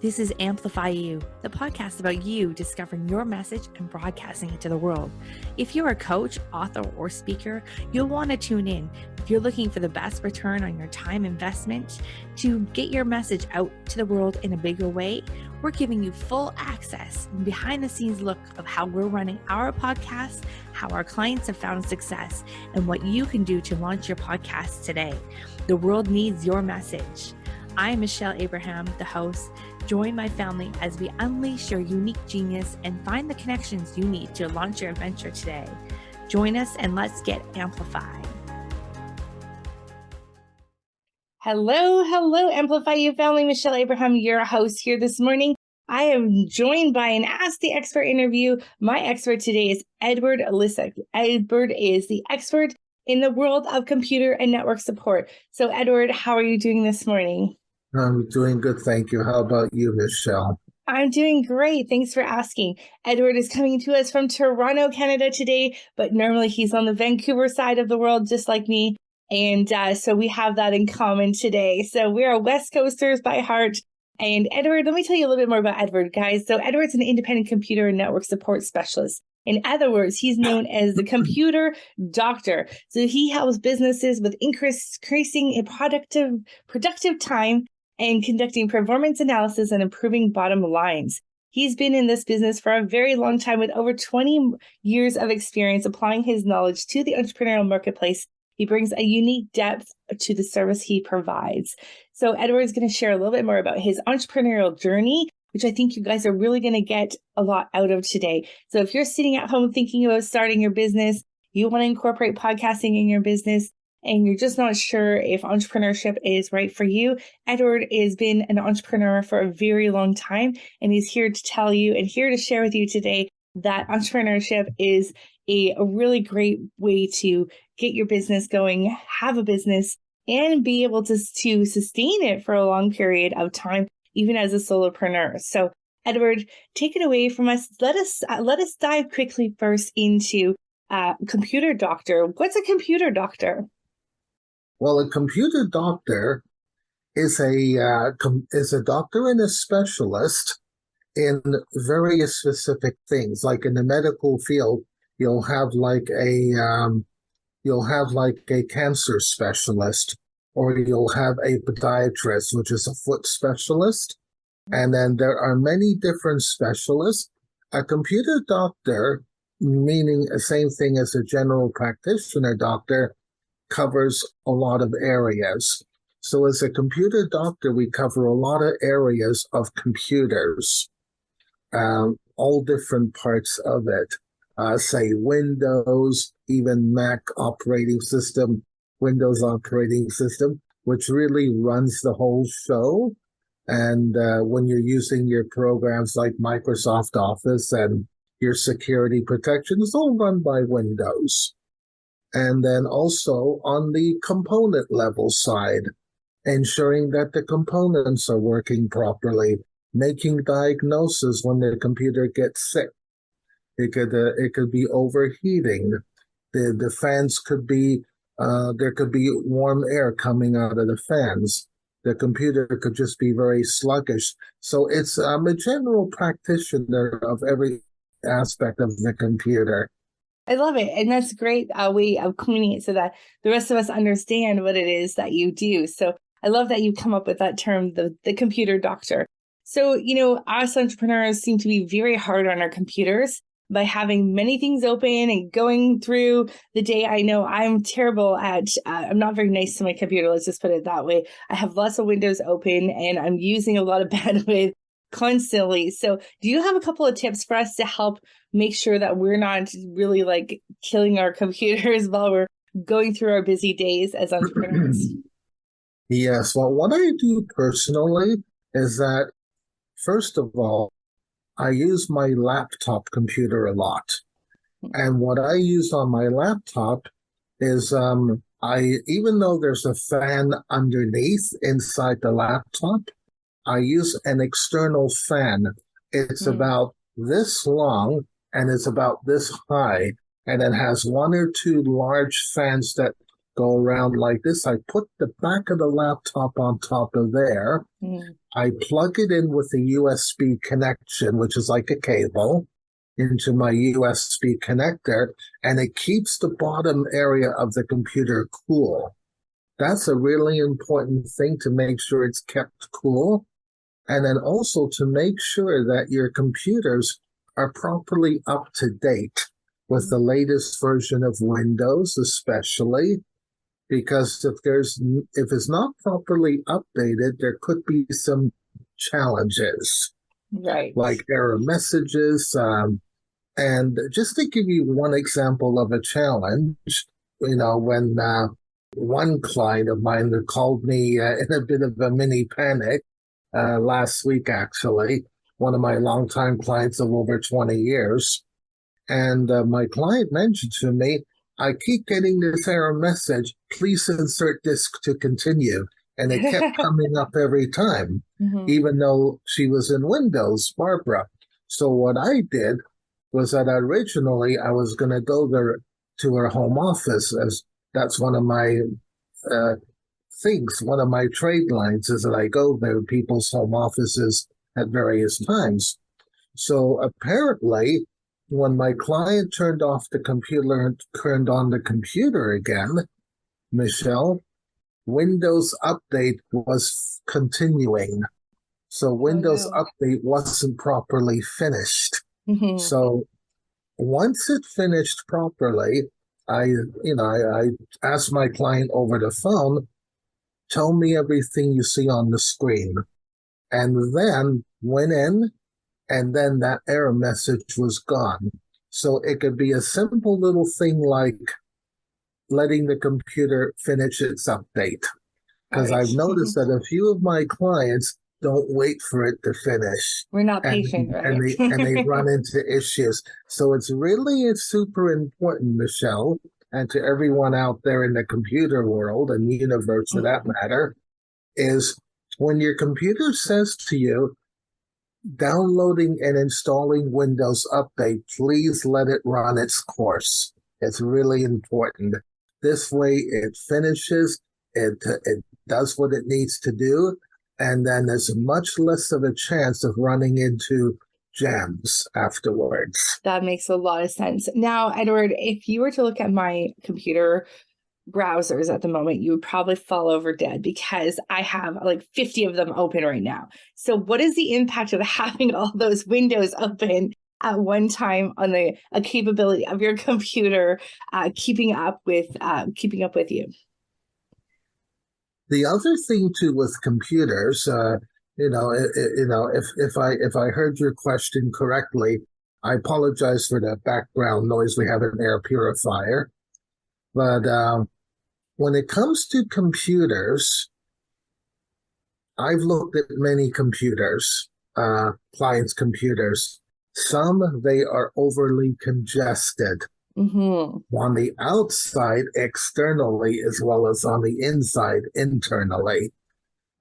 This is Amplify You, the podcast about you discovering your message and broadcasting it to the world. If you're a coach, author, or speaker, you'll want to tune in. If you're looking for the best return on your time investment to get your message out to the world in a bigger way, we're giving you full access and behind the scenes look of how we're running our podcast, how our clients have found success, and what you can do to launch your podcast today. The world needs your message. I'm Michelle Abraham, the host. Join my family as we unleash your unique genius and find the connections you need to launch your adventure today. Join us and let's get amplified. Hello, Amplify You family. Michelle Abraham, your host here this morning. I am joined by an Ask the Expert interview. My expert today is Edward Lissack. Edward is the expert in the world of computer and network support. So Edward, how are you doing this morning? I'm doing good, thank you. How about you, Michelle? I'm doing great. Thanks for asking. Edward is coming to us from Toronto, Canada today, but normally he's on the Vancouver side of the world, just like me. And so we have that in common today. So we are West Coasters by heart. And Edward, let me tell you a little bit more about Edward, guys. So Edward's an independent computer and network support specialist. In other words, he's known as the computer doctor. So he helps businesses with increasing a productive time and conducting performance analysis and improving bottom lines. He's been in this business for a very long time with over 20 years of experience applying his knowledge to the entrepreneurial marketplace. He brings a unique depth to the service he provides. So Edward's going to share a little bit more about his entrepreneurial journey, which I think you guys are really going to get a lot out of today. So if you're sitting at home thinking about starting your business, you want to incorporate podcasting in your business, and you're just not sure if entrepreneurship is right for you, Edward has been an entrepreneur for a very long time, and he's here to tell you and here to share with you today that entrepreneurship is a really great way to get your business going, have a business, and be able to sustain it for a long period of time, even as a solopreneur. So, Edward, take it away from us. Let us dive quickly first into computer doctor. What's a computer doctor? Well, a computer doctor is a doctor and a specialist in various specific things. Like in the medical field, you'll have like a cancer specialist, or you'll have a podiatrist, which is a foot specialist. And then there are many different specialists. A computer doctor, meaning the same thing as a general practitioner doctor, covers a lot of areas. So as a computer doctor, we cover a lot of areas of computers, all different parts of it. Say Windows, even Mac operating system, Windows operating system, which really runs the whole show. And when you're using your programs like Microsoft Office and your security protection, it's all run by Windows. And then also on the component level side, ensuring that the components are working properly, making diagnosis when the computer gets sick. It could be overheating. The fans could be there could be warm air coming out of the fans. The computer could just be very sluggish. So it's a general practitioner of every aspect of the computer. I love it. And that's a great way of cleaning it so that the rest of us understand what it is that you do. So I love that you come up with that term, the computer doctor. So, us entrepreneurs seem to be very hard on our computers by having many things open and going through the day. I know I'm terrible at, I'm not very nice to my computer. Let's just put it that way. I have lots of windows open and I'm using a lot of bandwidth constantly. So do you have a couple of tips for us to help make sure that we're not really like killing our computers while we're going through our busy days as entrepreneurs? Yes. Well, what I do personally is that, first of all, I use my laptop computer a lot. And what I use on my laptop is even though there's a fan underneath inside the laptop, I use an external fan. It's about this long and it's about this high, and it has one or two large fans that go around like this. I put the back of the laptop on top of there. Mm. I plug it in with a USB connection, which is like a cable, into my USB connector, and it keeps the bottom area of the computer cool. That's a really important thing, to make sure it's kept cool. And then also to make sure that your computers are properly up to date with the latest version of Windows, especially because if it's not properly updated, there could be some challenges Right. like error messages. And just to give you one example of a challenge, when one client of mine called me in a bit of a mini panic last week, actually, one of my longtime clients of over 20 years. And my client mentioned to me, I keep getting this error message, please insert disk to continue. And it kept coming up every time, even though she was in Windows, Barbara. So what I did was that originally I was going to go there to her home office, as that's one of my uh, things. One of my trade lines is that I go there to people's home offices at various times. So apparently, when my client turned off the computer and turned on the computer again, Michelle, Windows Update was continuing. So Windows Update wasn't properly finished. So once it finished properly, I asked my client over the phone, tell me everything you see on the screen. And then went in, and then that error message was gone. So it could be a simple little thing like letting the computer finish its update. Because I've noticed that a few of my clients don't wait for it to finish. We're not patient, right? And they run into issues. So it's super important, Michelle, and to everyone out there in the computer world and universe for that matter, is when your computer says to you, downloading and installing Windows Update, please let it run its course. It's really important. This way it finishes, it does what it needs to do, and then there's much less of a chance of running into jams afterwards. That makes a lot of sense. Now, Edward, if you were to look at my computer browsers at the moment, you would probably fall over dead because I have like 50 of them open right now. So what is the impact of having all those windows open at one time on the capability of your computer keeping up with you? The other thing too with computers, if I heard your question correctly, I apologize for the background noise. We have an air purifier, but when it comes to computers, I've looked at many computers, clients' computers. Some, they are overly congested on the outside, externally, as well as on the inside, internally.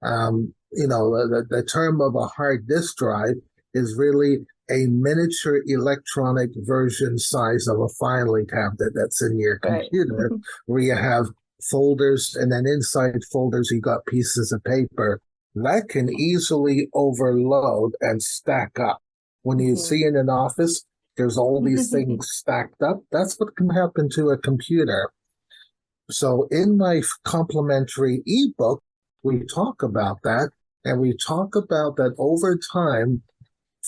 The term of a hard disk drive is really a miniature electronic version size of a filing cabinet that's in your computer, right. Where you have folders, and then inside folders you got pieces of paper that can easily overload and stack up. When you see in an office there's all these things stacked up, that's what can happen to a computer. So in my complimentary ebook, we talk about that, and we talk about that over time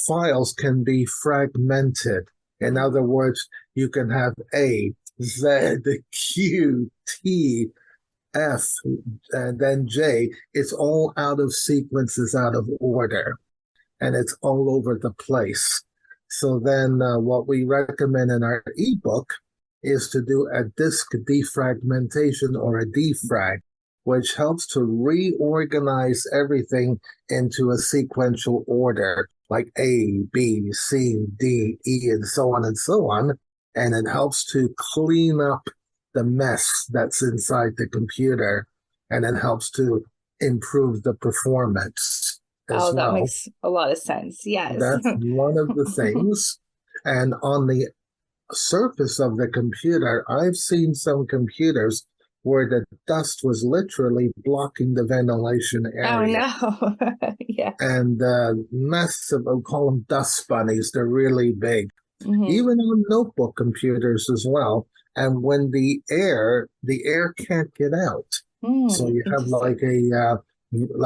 files can be fragmented. In other words, you can have A, Z, Q, T, F, and then J. It's all out of sequence, is out of order, and it's all over the place. So then what we recommend in our ebook is to do a disk defragmentation, or a defrag, which helps to reorganize everything into a sequential order, like A, B, C, D, E, and so on and so on. And it helps to clean up the mess that's inside the computer, and it helps to improve the performance as well. That makes a lot of sense. Yes. That's one of the things. And on the surface of the computer, I've seen some computers where the dust was literally blocking the ventilation Oh area. no. Yeah. And massive, I call them dust bunnies. They're really big, Hmm. even on notebook computers as well. And when the air can't get out. So you have Interesting.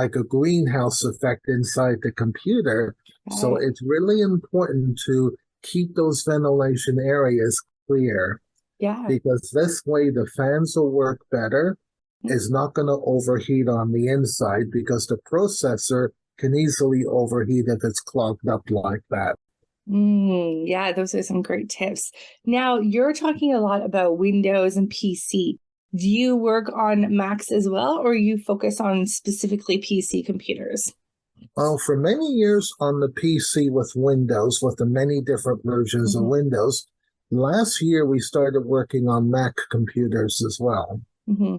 like a greenhouse effect inside the computer. So Right. it's really important to keep those ventilation areas clear Yeah. because this way the fans will work better. It's not going to overheat on the inside because the processor can easily overheat if it's clogged up like that. Yeah, those are some great tips. Now, you're talking a lot about Windows and PC. Do you work on Macs as well, or you focus on specifically PC computers? Well, for many years on the PC with Windows, with the many different versions of Hmm. Windows, last year we started working on Mac computers as well Hmm.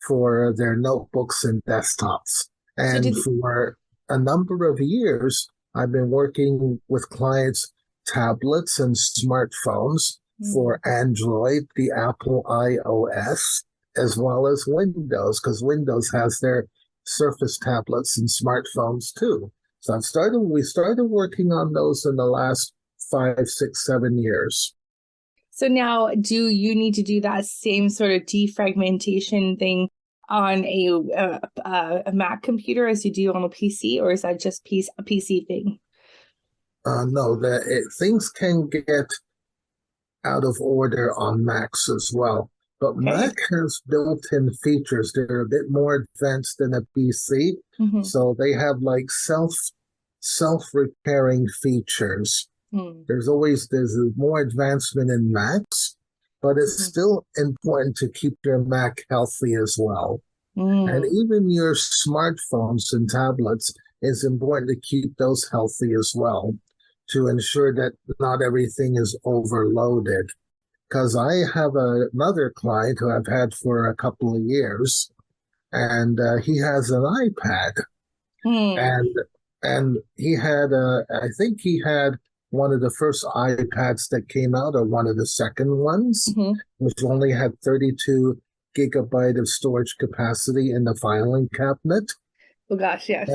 for their notebooks and desktops. So And did for a number of years, I've been working with clients' tablets and smartphones mm, for Android, the Apple iOS, as well as Windows, because Windows has their Surface tablets and smartphones too. So we started working on those in the last 5, 6, 7 years. so now do you need to do that same sort of defragmentation thing on a Mac computer as you do on a PC, or is that just a PC thing? No, things can get out of order on Macs as well. But Okay. Mac has built-in features that are a bit more advanced than a PC. Hmm. So they have like self-repairing features. Mm. There's more advancement in Macs, but it's Hmm. still important to keep your Mac healthy as well. And Mm. even your smartphones and tablets, it's important to keep those healthy as well to ensure that not everything is overloaded. Because I have another client who I've had for a couple of years, and he has an iPad, Mm. and I think he had one of the first iPads that came out, or one of the second ones, Hmm. which only had 32 gigabyte of storage capacity in the filing cabinet. Oh gosh, yes.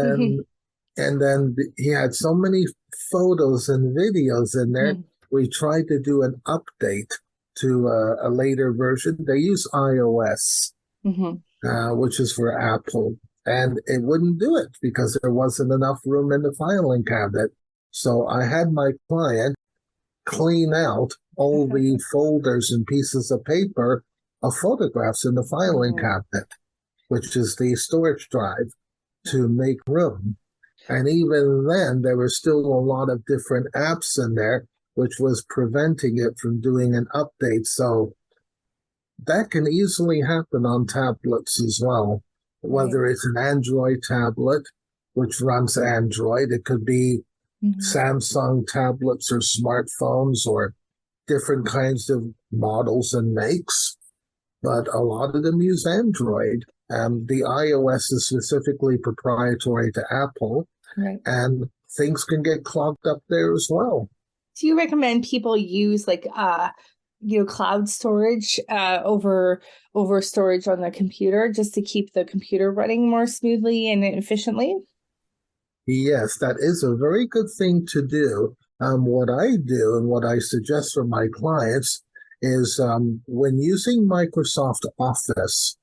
And then he had so many photos and videos in there. Hmm. We tried to do an update to a later version. They use iOS, Hmm. which is for Apple, and it wouldn't do it because there wasn't enough room in the filing cabinet. So I had my client clean out all the folders and pieces of paper of photographs in the filing Mm. cabinet, which is the storage drive, to make room. And even then, there were still a lot of different apps in there, which was preventing it from doing an update. So that can easily happen on tablets as well, Right. whether it's an Android tablet, which runs Android, it could be Hmm. Samsung tablets or smartphones or different kinds of models and makes, but a lot of them use Android. The iOS is specifically proprietary to Apple, Right. and things can get clogged up there as well. Do you recommend people use like cloud storage over storage on the computer just to keep the computer running more smoothly and efficiently? Yes, that is a very good thing to do. What I do and what I suggest for my clients is when using Microsoft Office,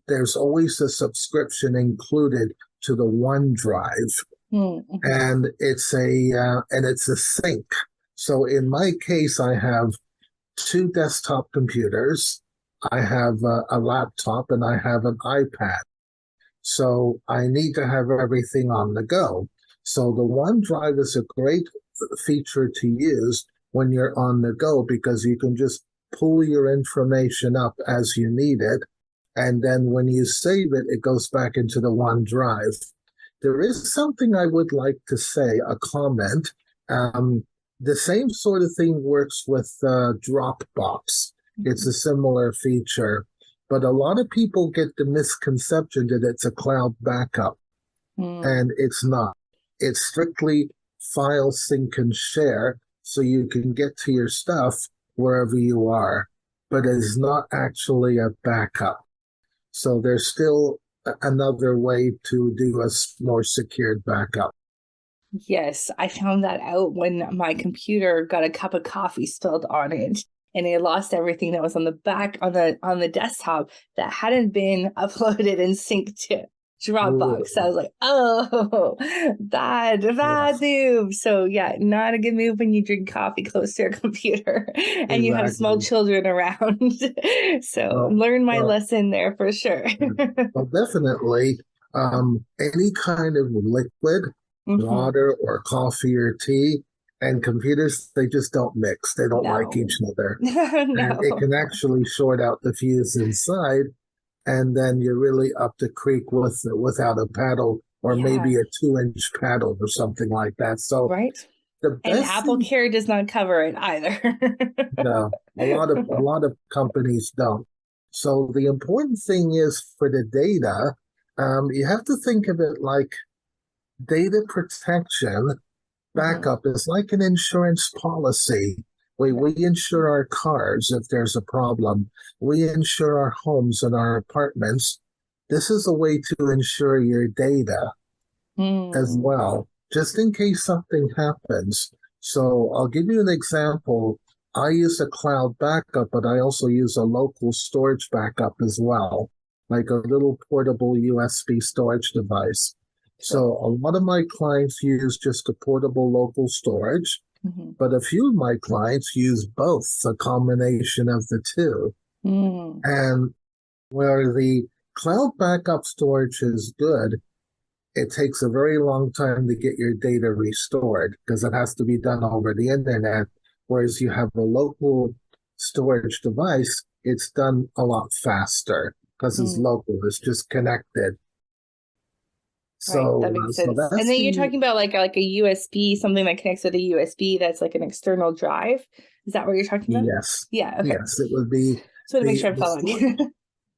there's always a subscription included to the OneDrive, Mm-hmm. and it's a sync. So in my case, I have two desktop computers, I have a laptop, and I have an iPad. So I need to have everything on the go. So the OneDrive is a great feature to use when you're on the go because you can just pull your information up as you need it. And then when you save it, it goes back into the OneDrive. There is something I would like to say, a comment. Um, the same sort of thing works with Dropbox. It's a similar feature, but a lot of people get the misconception that it's a cloud backup, Mm. and it's not. It's strictly file sync and share, so you can get to your stuff wherever you are, but it's not actually a backup. So there's still another way to do a more secured backup. Yes, I found that out when my computer got a cup of coffee spilled on it and I lost everything that was on the back on the desktop that hadn't been uploaded and synced to Ooh, Dropbox. So I was like, oh, bad yes, move. So yeah, not a good move when you drink coffee close to your computer and you have small exactly. children around. So Well, learn my well, lesson there for sure. well, definitely. Any kind of liquid, Hmm. water or coffee or tea, and computers, they just don't mix. They don't like No. each other. And it No. can actually short out the fuse inside, and then you're really up the creek without a paddle or maybe Yeah. a 2-inch paddle or something like that. So Right. the And best Apple thing, Care does not cover it either. no, a lot of companies don't. So the important thing is for the data, you have to think of it like data protection. Mhm. Backup is like an insurance policy. We insure our cars if there's a problem. We insure our homes and our apartments. This is a way to insure your data as Mm. well, just in case something happens. So I'll give you an example. I use a cloud backup, but I also use a local storage backup as well, like a little portable USB storage device. Sure. So a lot of my clients use just a portable local storage, Mhm. but a few of my clients use both, a combination of the two. Mm. And where the cloud backup storage is good, it takes a very long time to get your data restored because it has to be done over the internet. Whereas you have a local storage device, it's done a lot faster because it's Mm. local, it's just connected. Right, that So, makes so sense. And that's then you're the, talking about like a USB, something that connects with a USB that's like an external drive. Is that what you're talking about? yes, Yeah, okay. yes, it would be Just want to make the, sure I'm the following.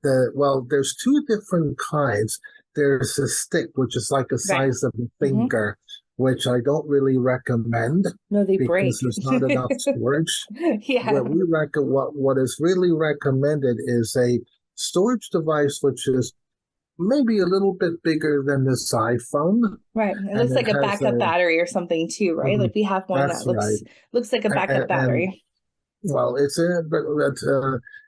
storage. Well, there's two different kinds. There's a stick, which is like the Right. size of a Hmm. finger, which I don't really recommend No, they because break. there's not enough storage. Yeah. What is really recommended is a storage device which is maybe a little bit bigger than this iPhone, Right. It and looks it like a has backup a battery or something too, right? Like we have one that's that right, looks like a backup and battery. well, it's a but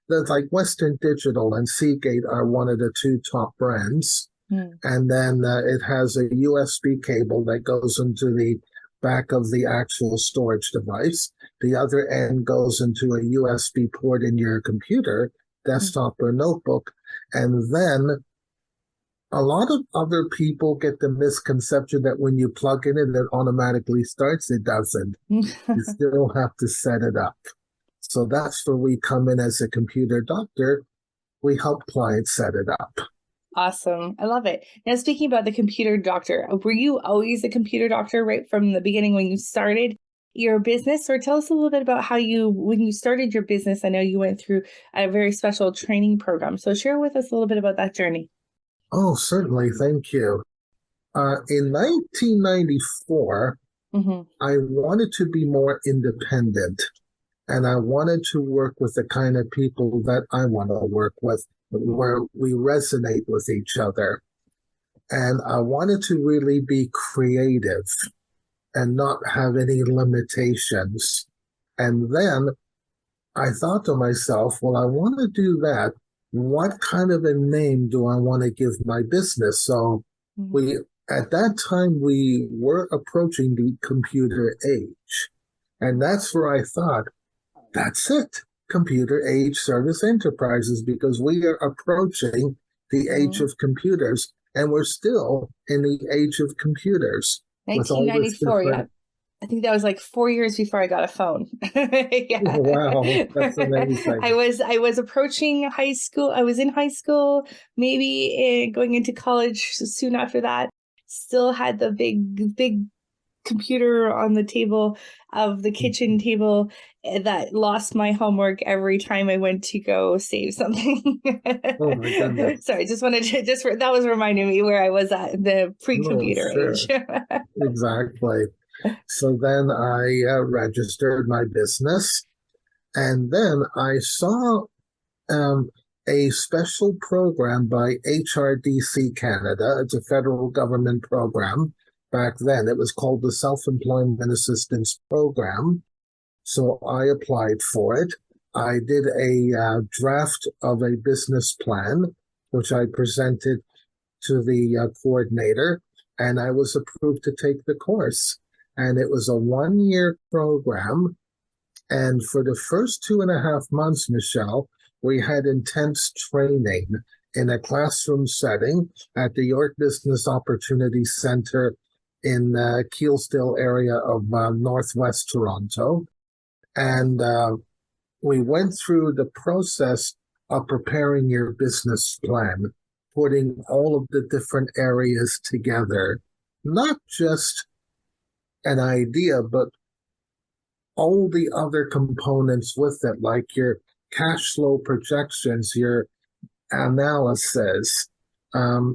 that's like Western Digital and Seagate are one of the two top brands. Hmm. And then it has a USB cable that goes into the back of the actual storage device. The other end goes into a USB port in your computer, Hmm. desktop, or notebook. And then a lot of other people get the misconception that when you plug in it, it automatically starts. It doesn't. You still have to set it up. So that's where we come in as a computer doctor. We help clients set it up. Awesome. I love it. Now, speaking about the computer doctor, were you always a computer doctor right from the beginning when you started your business? Or tell us a little bit about how when you started your business, I know you went through a very special training program. So share with us a little bit about that journey. Oh, certainly. Thank you. In 1994, Hmm. I wanted to be more independent and I wanted to work with the kind of people that I want to work with, where we resonate with each other. And I wanted to really be creative and not have any limitations. And then I thought to myself, well, I want to do that. What kind of a name do I want to give my business? So Hmm. we, at that time, we were approaching the computer age. And that's where I thought, that's it. Computer age service enterprises, because we are approaching the age Hmm. of computers and we're still in the age of computers with all this 1994. Yeah. different. I think that was like 4 years before I got a phone. Yeah. Wow, that's amazing. I was approaching high school. I was in high school, maybe going into college soon after that. Still had the big computer on the table of the kitchen table that lost my homework every time I went to go save something. Oh my goodness. Sorry, just wanted to that was reminding me where I was at the No, pre-computer age. sure. Exactly. So then I registered my business, and then I saw um, a special program by HRDC Canada. It's a federal government program. Back then, it was called the Self-Employment Assistance Program. So I applied for it. I did a draft of a business plan, which I presented to the coordinator, and I was approved to take the course. And it was a 1 year program. And for the first 2.5 months, Michelle, we had intense training in a classroom setting at the York Business Opportunity Center in Keelsdale area of northwest Toronto. And we went through the process of preparing your business plan, putting all of the different areas together, not just an idea, but all the other components with it, like your cash flow projections, your analysis,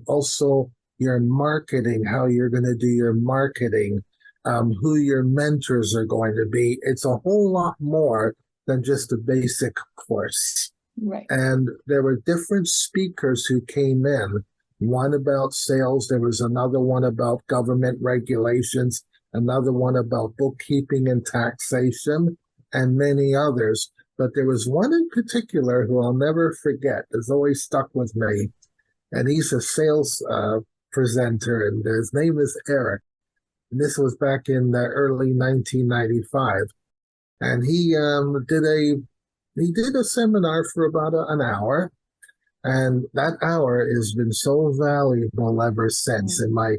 also your marketing, how you're going to do your marketing, who your mentors are going to be. It's a whole lot more than just a basic course. Right. And there were different speakers who came in, one about sales, there was another one about government regulations, another one about bookkeeping and taxation, and many others. But there was one in particular who I'll never forget, has always stuck with me. And he's a sales presenter, and his name is Eric. And this was back in early 1995. And he did a seminar for about an hour. And that hour has been so valuable ever since in my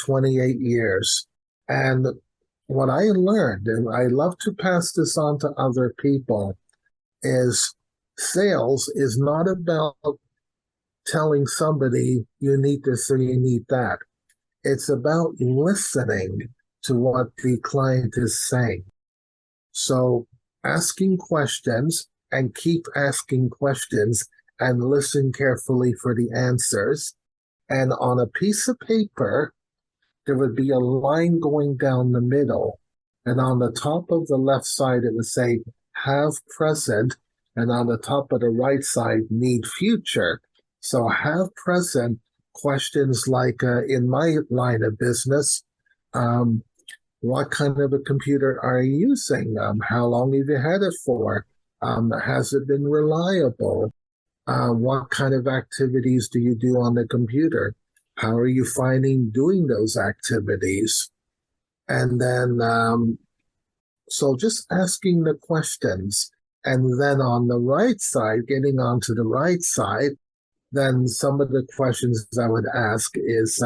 28 years. And what I learned, and I love to pass this on to other people, is sales is not about telling somebody you need this or you need that. It's about listening to what the client is saying. So asking questions and keep asking questions and listen carefully for the answers. And on a piece of paper, there would be a line going down the middle. And on the top of the left side, it would say, have present. And on the top of the right side, need future. So have present questions like, in my line of business, what kind of a computer are you using? How long have you had it for? Has it been reliable? What kind of activities do you do on the computer? How are you finding doing those activities? And then, so just asking the questions. And then on the right side, getting onto the right side, then some of the questions I would ask is,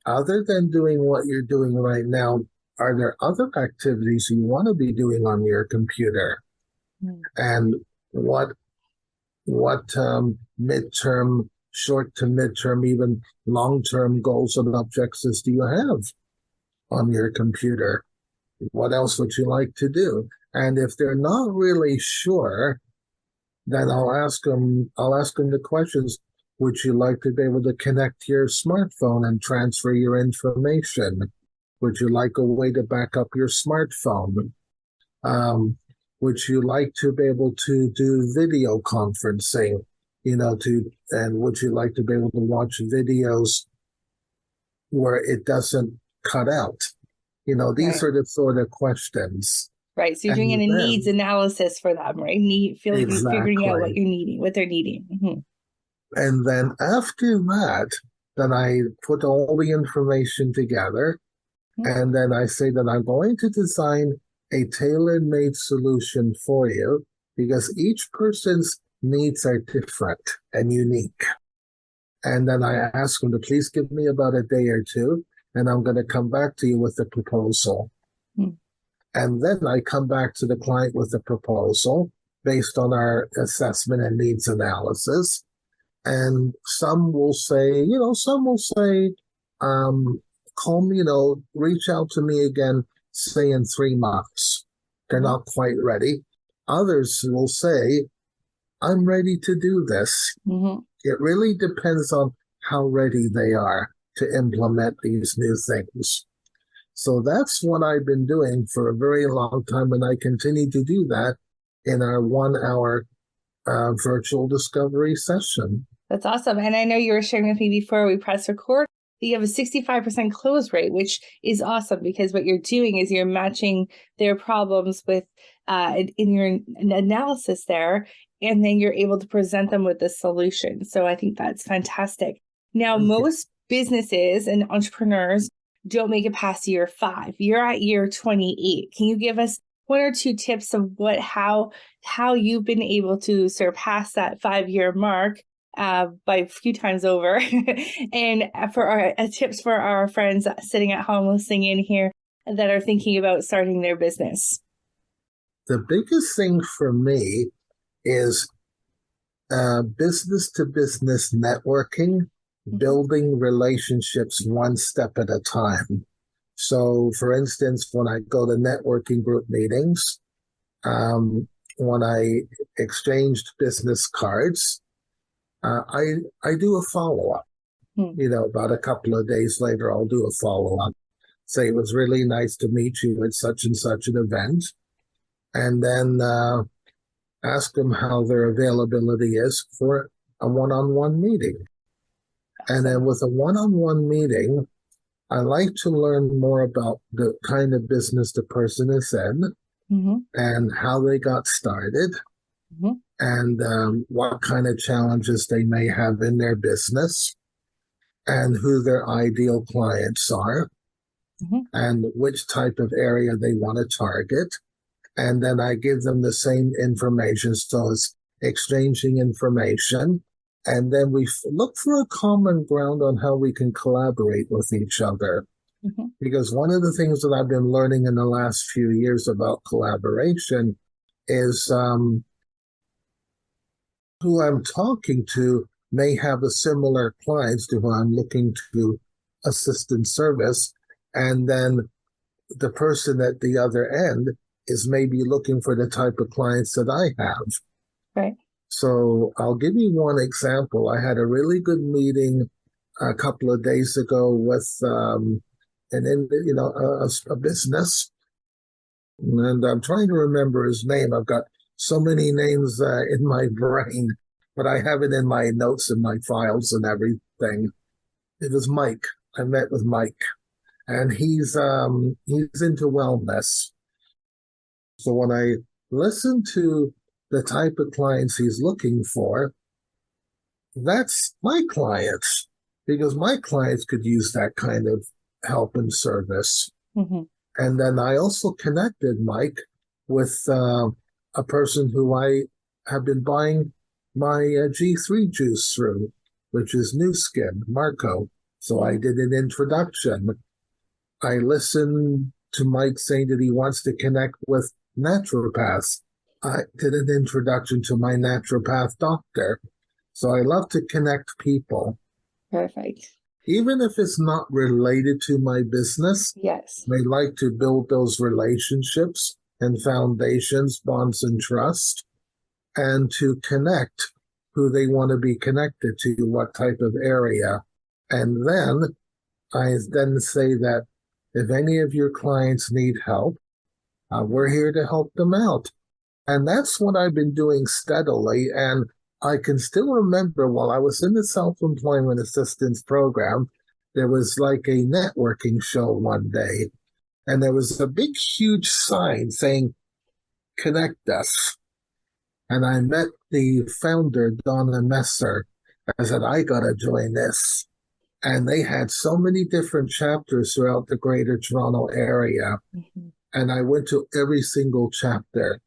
other than doing what you're doing right now, are there other activities you want to be doing on your computer? And what midterm, short to midterm, even long-term goals and objectives do you have on your computer? What else would you like to do? And if they're not really sure, then I'll ask them the questions. Would you like to be able to connect to your smartphone and transfer your information? Would you like a way to back up your smartphone? Would you like to be able to do video conferencing? And would you like to be able to watch videos where it doesn't cut out? These are the sort of questions. Right. So you're doing a needs analysis for them, right? Feel like you're figuring out what you're needing, what they're needing. Mm-hmm. And then after that, then I put all the information together. And then I say that I'm going to design a tailor-made solution for you because each person's needs are different and unique. And then I ask them to please give me about a day or two, and I'm going to come back to you with a proposal. And then I come back to the client with a proposal based on our assessment and needs analysis. And some will say, call me, reach out to me again, say in 3 months. They're not quite ready. Others will say, I'm ready to do this. It really depends on how ready they are to implement these new things. So that's what I've been doing for a very long time, and I continue to do that in our 1 hour virtual discovery session. That's awesome. And I know you were sharing with me before we press record that you have a 65% close rate, which is awesome because what you're doing is you're matching their problems with in your analysis there, and then you're able to present them with the solution. So I think that's fantastic. Now, most businesses and entrepreneurs don't make it past year 5. You're at year 28. Can you give us one or two tips of how you've been able to surpass that 5-year mark by a few times over, and for our tips for our friends sitting at home listening in here that are thinking about starting their business? The biggest thing for me is business to business networking, building relationships one step at a time. So, for instance, when I go to networking group meetings, when I exchanged business cards, I do a follow up. About a couple of days later, I'll do a follow up. Say it was really nice to meet you at such and such an event, and then ask them how their availability is for a one-on-one meeting. And then with a one-on-one meeting, I like to learn more about the kind of business the person is in and how they got started and what kind of challenges they may have in their business and who their ideal clients are and which type of area they want to target. And then I give them the same information. So it's exchanging information. And then we look for a common ground on how we can collaborate with each other. Because one of the things that I've been learning in the last few years about collaboration is who I'm talking to may have a similar clients to who I'm looking to assist in service. And then the person at the other end is maybe looking for the type of clients that I have. Right. So I'll give you one example. I had a really good meeting a couple of days ago with a business, and I'm trying to remember his name. I've got so many names in my brain, but I have it in my notes and my files and everything. It was Mike. I met with Mike, and he's into wellness. So when I listen to the type of clients he's looking for, that's my clients, because my clients could use that kind of help and service. And then I also connected Mike with a person who I have been buying my G3 juice through, which is New Skin, Marco. So I did an introduction. I listened to Mike saying that he wants to connect with naturopaths. I did an introduction to my naturopath doctor. So I love to connect people. Perfect. Even if it's not related to my business, yes, I like to build those relationships and foundations, bonds and trust, and to connect who they want to be connected to, what type of area. And then I then say that if any of your clients need help, we're here to help them out. And that's what I've been doing steadily. And I can still remember while I was in the self-employment assistance program, there was like a networking show one day. And there was a big, huge sign saying, "Connect us." And I met the founder, Donna Messer. I said, I got to join this. And they had so many different chapters throughout the greater Toronto area. And I went to every single chapter.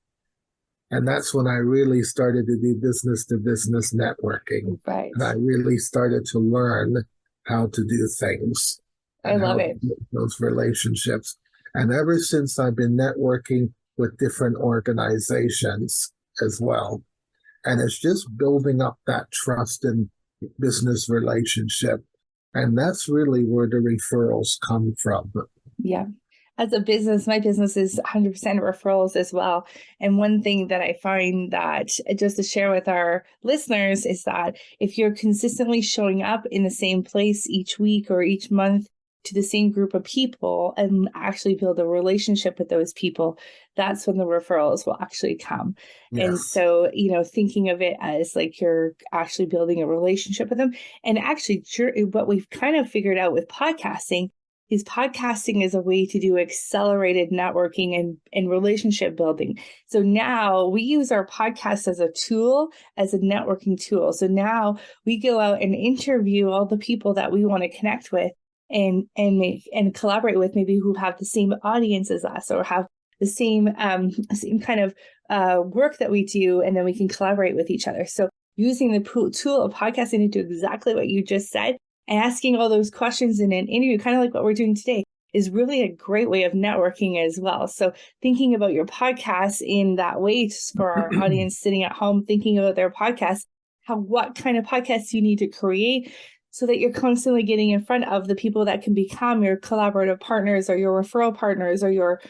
And that's when I really started to do business to business networking. Right. And I really started to learn how to do things. I love it. Those relationships. And ever since I've been networking with different organizations as well. And it's just building up that trust and business relationship. And that's really where the referrals come from. Yeah. As a business, my business is 100% referrals as well. And one thing that I find that just to share with our listeners is that if you're consistently showing up in the same place each week or each month, to the same group of people and actually build a relationship with those people, that's when the referrals will actually come. Yes. And so, thinking of it as like you're actually building a relationship with them. And actually, what we've kind of figured out with podcasting is a way to do accelerated networking and relationship building. So now we use our podcast as a tool, as a networking tool. So now we go out and interview all the people that we want to connect with and collaborate with, maybe who have the same audience as us or have the same kind of work that we do, and then we can collaborate with each other. So using the tool of podcasting to do exactly what you just said, asking all those questions in an interview, kind of like what we're doing today, is really a great way of networking as well. So thinking about your podcast in that way for our audience sitting at home, thinking about their podcast, what kind of podcasts you need to create so that you're constantly getting in front of the people that can become your collaborative partners or your referral partners or your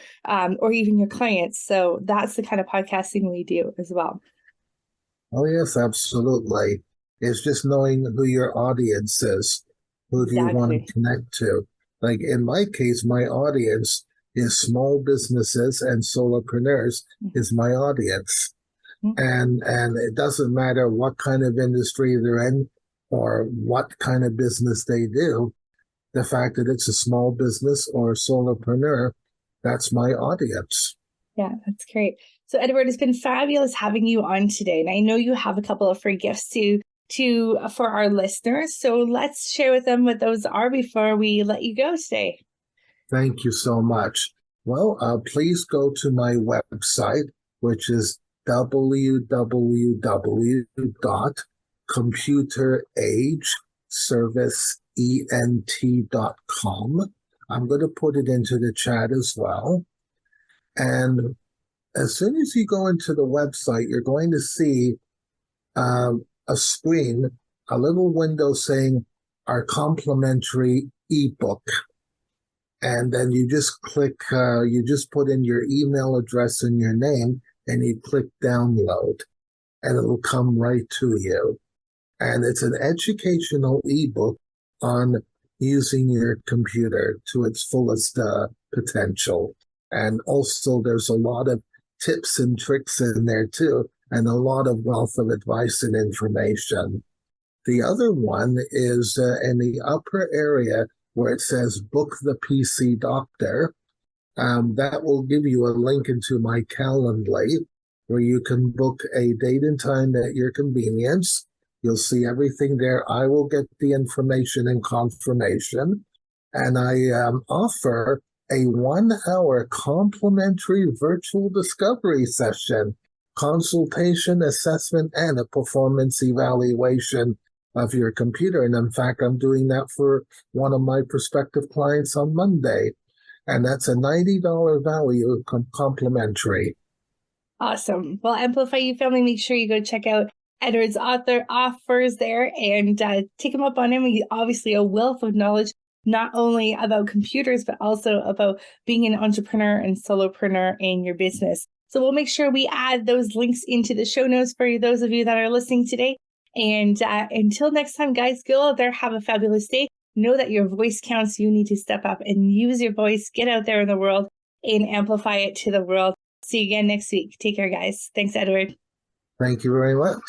or even your clients. So that's the kind of podcasting we do as well. Oh, yes, absolutely. It's just knowing who your audience is. Who do you want to connect to? Like in my case, my audience is small businesses and solopreneurs is my audience. And it doesn't matter what kind of industry they're in or what kind of business they do. The fact that it's a small business or a solopreneur, that's my audience. Yeah, that's great. So Edward, it's been fabulous having you on today. And I know you have a couple of free gifts for our listeners. So let's share with them what those are before we let you go today. Thank you so much. Well, please go to my website, which is www.computerageserviceent.com. I'm going to put it into the chat as well. And as soon as you go into the website, you're going to see a screen, a little window saying our complimentary ebook. And then you just click, you just put in your email address and your name, and you click download, and it'll come right to you. And it's an educational ebook on using your computer to its fullest potential. And also there's a lot of tips and tricks in there too, and a lot of wealth of advice and information. The other one is in the upper area where it says book the PC doctor. That will give you a link into my Calendly where you can book a date and time at your convenience. You'll see everything there. I will get the information and confirmation. And I offer a 1-hour complimentary virtual discovery session, consultation, assessment, and a performance evaluation of your computer. And in fact, I'm doing that for one of my prospective clients on Monday. And that's a $90 value complimentary. Awesome. Well, Amplify You family, make sure you go check out Edward's offers there and take him up on him. He's obviously a wealth of knowledge, not only about computers, but also about being an entrepreneur and solopreneur in your business. So we'll make sure we add those links into the show notes for those of you that are listening today. And until next time, guys, go out there, have a fabulous day. Know that your voice counts. You need to step up and use your voice, get out there in the world and amplify it to the world. See you again next week. Take care, guys. Thanks, Edward. Thank you very much.